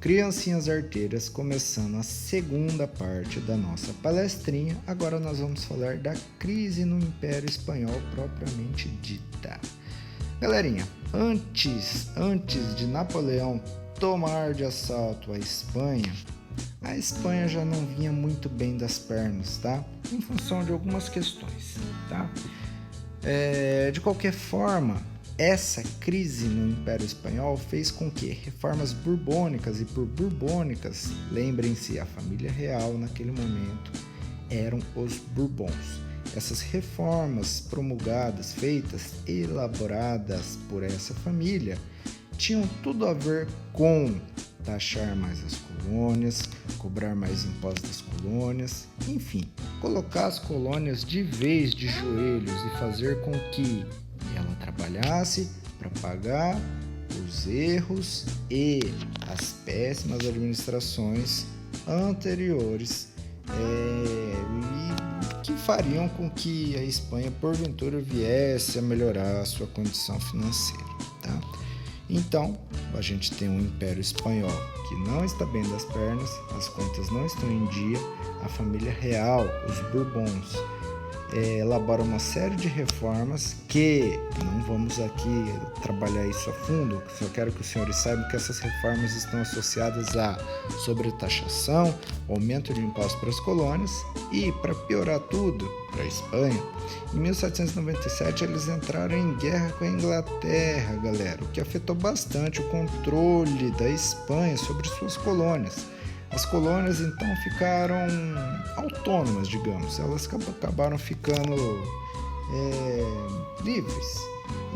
Criancinhas arteiras, começando a segunda parte da nossa palestrinha. Agora nós vamos falar da crise no Império Espanhol propriamente dita. Galerinha, antes de Napoleão tomar de assalto a Espanha já não vinha muito bem das pernas, tá? Em função de algumas questões, tá? De qualquer forma, essa crise no Império Espanhol fez com que reformas borbônicas, e por borbônicas, lembrem-se, a família real naquele momento eram os Bourbons. Essas reformas promulgadas, feitas, elaboradas por essa família, tinham tudo a ver com taxar mais as colônias, cobrar mais impostos das colônias, enfim, colocar as colônias de vez de joelhos e fazer com que ela trabalhasse para pagar os erros e as péssimas administrações anteriores que fariam com que a Espanha porventura viesse a melhorar a sua condição financeira, tá? Então, a gente tem um Império Espanhol que não está bem das pernas, as contas não estão em dia, a família real, os Bourbons, elabora uma série de reformas que não vamos aqui trabalhar isso a fundo, só quero que os senhores saibam que essas reformas estão associadas a sobretaxação, aumento de impostos para as colônias e, para piorar tudo, para a Espanha, em 1797 eles entraram em guerra com a Inglaterra, galera, o que afetou bastante o controle da Espanha sobre suas colônias. As colônias então ficaram autônomas, digamos, elas acabaram ficando livres,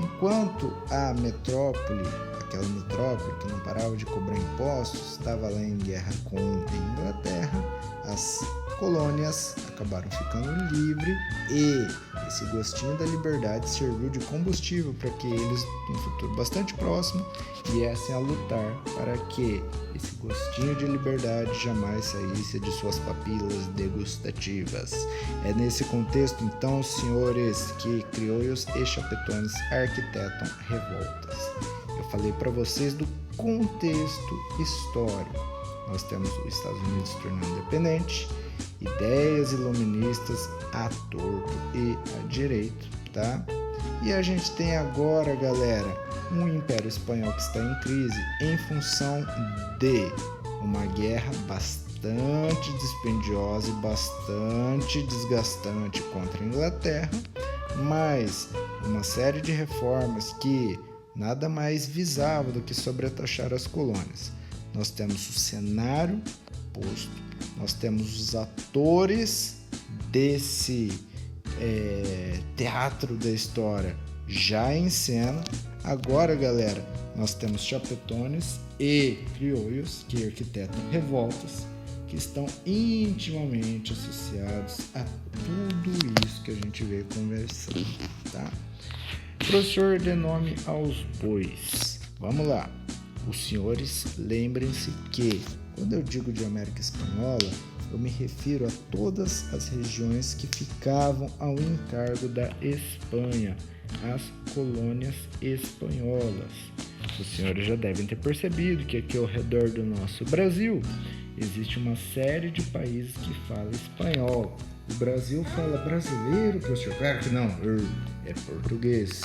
enquanto a metrópole, aquela metrópole que não parava de cobrar impostos, estava lá em guerra com a Inglaterra, as colônias acabaram ficando livres e esse gostinho da liberdade serviu de combustível para que eles, num futuro bastante próximo, viessem a lutar para que esse gostinho de liberdade jamais saísse de suas papilas degustativas. É nesse contexto, então, senhores, que crioulos e chapetones arquitetam revoltas. Eu falei para vocês do contexto histórico. Nós temos os Estados Unidos se tornando independente, ideias iluministas à torto e à direito, tá? E a gente tem agora, galera, um Império Espanhol que está em crise em função de uma guerra bastante dispendiosa e bastante desgastante contra a Inglaterra, mas uma série de reformas que nada mais visava do que sobretaxar as colônias. Nós temos o cenário posto, nós temos os atores desse teatro da história já em cena. Agora, galera, nós temos chapetones e crioulos que arquitetam revoltas que estão intimamente associados a tudo isso que a gente veio conversando, tá? Professor, dê nome aos bois. Vamos lá. Os senhores lembrem-se que, quando eu digo de América Espanhola, eu me refiro a todas as regiões que ficavam ao encargo da Espanha, as colônias espanholas. Os senhores já devem ter percebido que aqui ao redor do nosso Brasil existe uma série de países que falam espanhol. O Brasil fala brasileiro, professor? Claro que não, é português.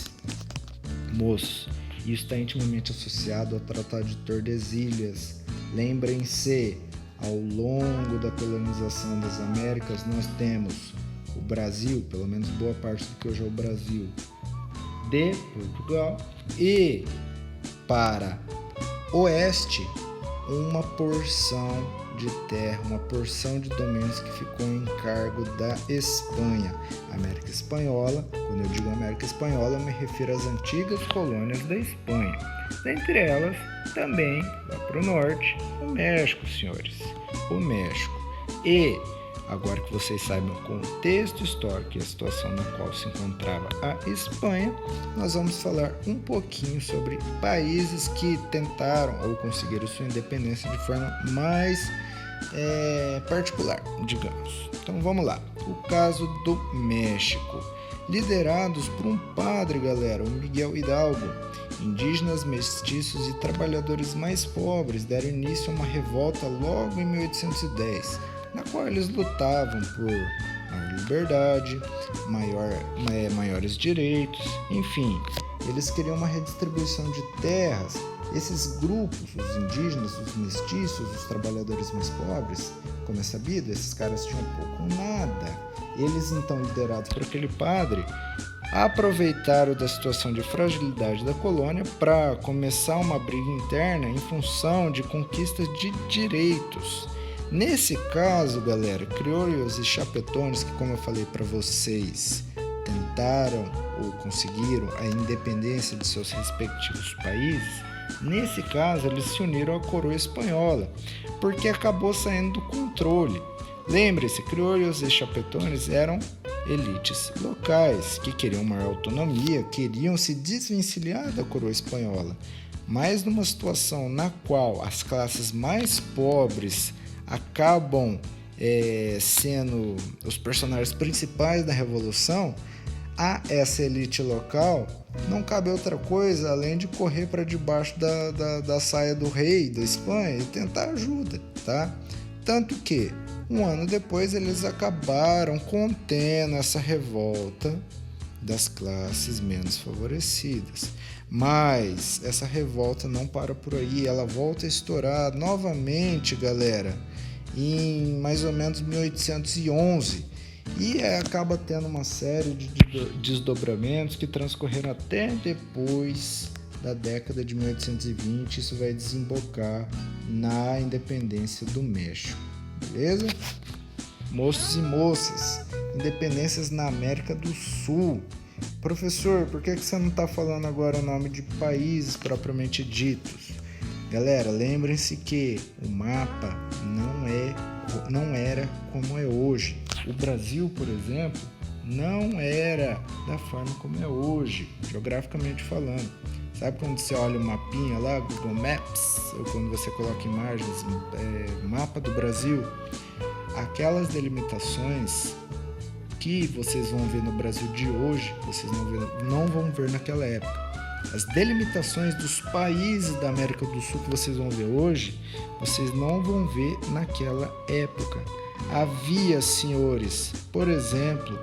Moço, isso está intimamente associado ao Tratado de Tordesilhas. Lembrem-se, ao longo da colonização das Américas, nós temos o Brasil, pelo menos boa parte do que hoje é o Brasil, de Portugal, e para oeste, uma porção de terra, uma porção de domínios que ficou em cargo da Espanha. América Espanhola, quando eu digo América Espanhola, eu me refiro às antigas colônias da Espanha. Dentre elas, também, lá para o norte, o México, senhores. O México. E, agora que vocês saibam o contexto histórico e a situação na qual se encontrava a Espanha, nós vamos falar um pouquinho sobre países que tentaram ou conseguiram sua independência de forma mais particular, digamos. Então vamos lá. O caso do México. liderados por um padre, galera, o Miguel Hidalgo. Indígenas, mestiços e trabalhadores mais pobres deram início a uma revolta logo em 1810, na qual eles lutavam por maior liberdade, maiores direitos, enfim, eles queriam uma redistribuição de terras. Esses grupos, os indígenas, os mestiços, os trabalhadores mais pobres, como é sabido, esses caras tinham pouco ou nada. Eles, então, liderados por aquele padre, aproveitaram da situação de fragilidade da colônia para começar uma briga interna em função de conquistas de direitos. Nesse caso, galera, crioulos e chapetones, que como eu falei para vocês, tentaram ou conseguiram a independência de seus respectivos países, nesse caso eles se uniram à coroa espanhola, porque acabou saindo do controle. Lembre-se, crioulos e chapetones eram elites locais que queriam maior autonomia, queriam se desvencilhar da coroa espanhola, mas numa situação na qual as classes mais pobres acabam sendo os personagens principais da revolução, a essa elite local não cabe outra coisa além de correr para debaixo da saia do rei da Espanha e tentar ajuda, tá? Tanto que um ano depois eles acabaram contendo essa revolta das classes menos favorecidas. Mas essa revolta não para por aí, ela volta a estourar novamente, galera, em mais ou menos 1811, e acaba tendo uma série de desdobramentos que transcorreram até depois da década de 1820. Isso vai desembocar na independência do México, beleza? Moços e moças, independências na América do Sul. Professor, por que você não está falando agora o nome de países propriamente ditos? Galera, lembrem-se que o mapa não era como é hoje. O Brasil, por exemplo, não era da forma como é hoje, geograficamente falando. Sabe quando você olha o mapinha lá, Google Maps, ou quando você coloca imagens, mapa do Brasil, aquelas delimitações que vocês vão ver no Brasil de hoje, vocês não vão ver naquela época. As delimitações dos países da América do Sul que vocês vão ver hoje, vocês não vão ver naquela época. Havia, senhores, por exemplo,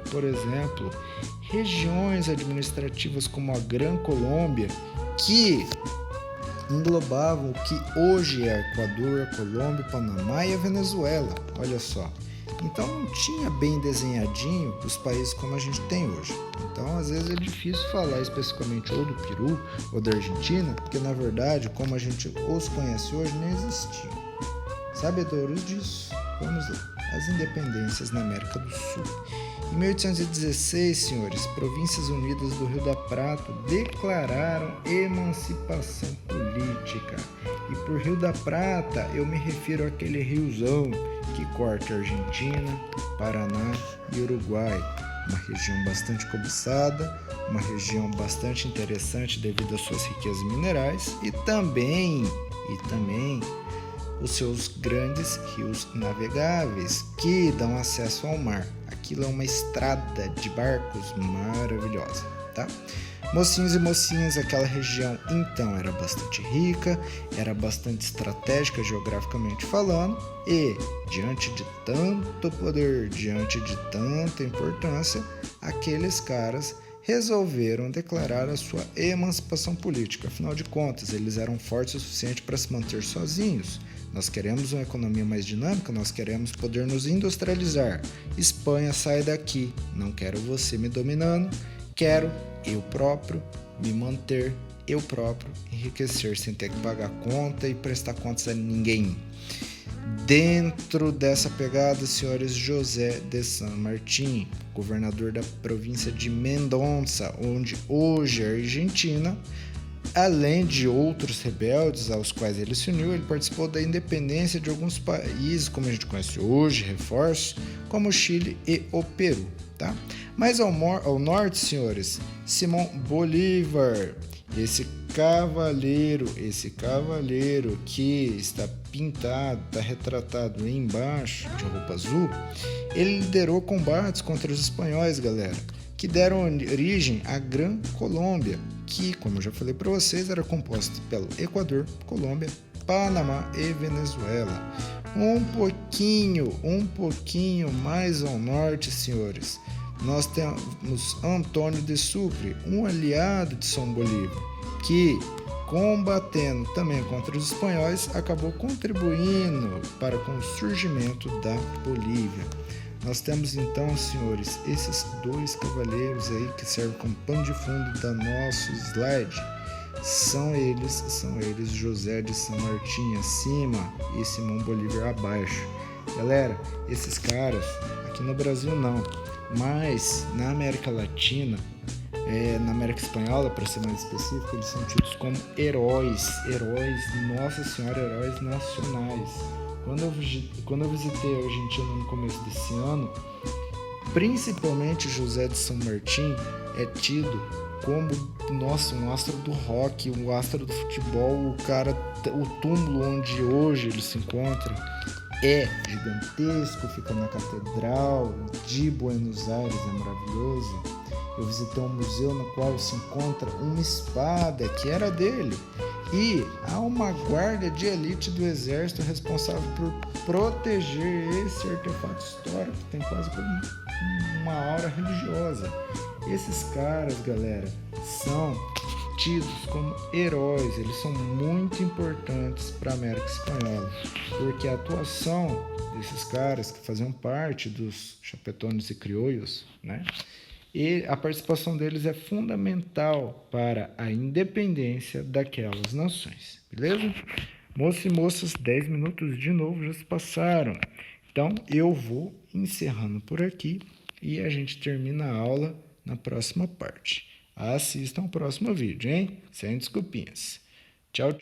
regiões administrativas como a Gran Colômbia, que englobavam o que hoje é Equador, a Colômbia, Panamá e a Venezuela. Olha só. Então não tinha bem desenhadinho os países como a gente tem hoje. Então às vezes é difícil falar especificamente ou do Peru ou da Argentina, porque na verdade, como a gente os conhece hoje, não existiam. Sabedores disso, vamos lá. As independências na América do Sul. Em 1816, senhores, Províncias Unidas do Rio da Prata declararam emancipação política. E por Rio da Prata eu me refiro àquele riozão que corta a Argentina, Paraná e Uruguai. Uma região bastante cobiçada, uma região bastante interessante devido às suas riquezas minerais e também os seus grandes rios navegáveis que dão acesso ao mar. Aquilo é uma estrada de barcos maravilhosa, tá? Mocinhos e mocinhas, aquela região então era bastante rica, era bastante estratégica geograficamente falando e, diante de tanto poder, diante de tanta importância, aqueles caras resolveram declarar a sua emancipação política. Afinal de contas, eles eram fortes o suficiente para se manter sozinhos. Nós queremos uma economia mais dinâmica, nós queremos poder nos industrializar. Espanha, sai daqui, não quero você me dominando, quero eu próprio me manter, eu próprio enriquecer sem ter que pagar conta e prestar contas a ninguém. Dentro dessa pegada, senhores, José de San Martín, governador da província de Mendonça, onde hoje é a Argentina, além de outros rebeldes aos quais ele se uniu, ele participou da independência de alguns países, como a gente conhece hoje, reforços, como o Chile e o Peru, tá? Mas ao norte, senhores, Simão Bolívar, esse cavaleiro que está pintado, está retratado embaixo de roupa azul, ele liderou combates contra os espanhóis, galera. que deram origem à Gran Colômbia, que, como eu já falei para vocês, era composta pelo Equador, Colômbia, Panamá e Venezuela. Um pouquinho mais ao norte, senhores, nós temos Antônio de Sucre, um aliado de Simão Bolívar, que, combatendo também contra os espanhóis, acabou contribuindo para com o surgimento da Bolívia. Nós temos então, senhores, esses dois cavaleiros aí que servem como pano de fundo da nosso slide. São eles José de San Martín acima e Simão Bolívar abaixo. Galera, esses caras, aqui no Brasil não, mas na América Latina, na América Espanhola, para ser mais específico, eles são tidos como heróis, nossa senhora, heróis nacionais. Quando eu visitei a Argentina no começo desse ano, principalmente José de San Martín é tido como, nossa, um astro do rock, um astro do futebol, o túmulo onde hoje ele se encontra é gigantesco, fica na Catedral de Buenos Aires, é maravilhoso. Eu visitei um museu no qual se encontra uma espada que era dele. E há uma guarda de elite do exército responsável por proteger esse artefato histórico, que tem quase uma aura religiosa. Esses caras, galera, são tidos como heróis, eles são muito importantes para a América Espanhola, porque a atuação desses caras que faziam parte dos chapetones e criollos, né? E a participação deles é fundamental para a independência daquelas nações, beleza? Moços e moças, 10 minutos de novo já se passaram. Então, eu vou encerrando por aqui e a gente termina a aula na próxima parte. Assistam o próximo vídeo, hein? Sem desculpinhas. Tchau, tchau.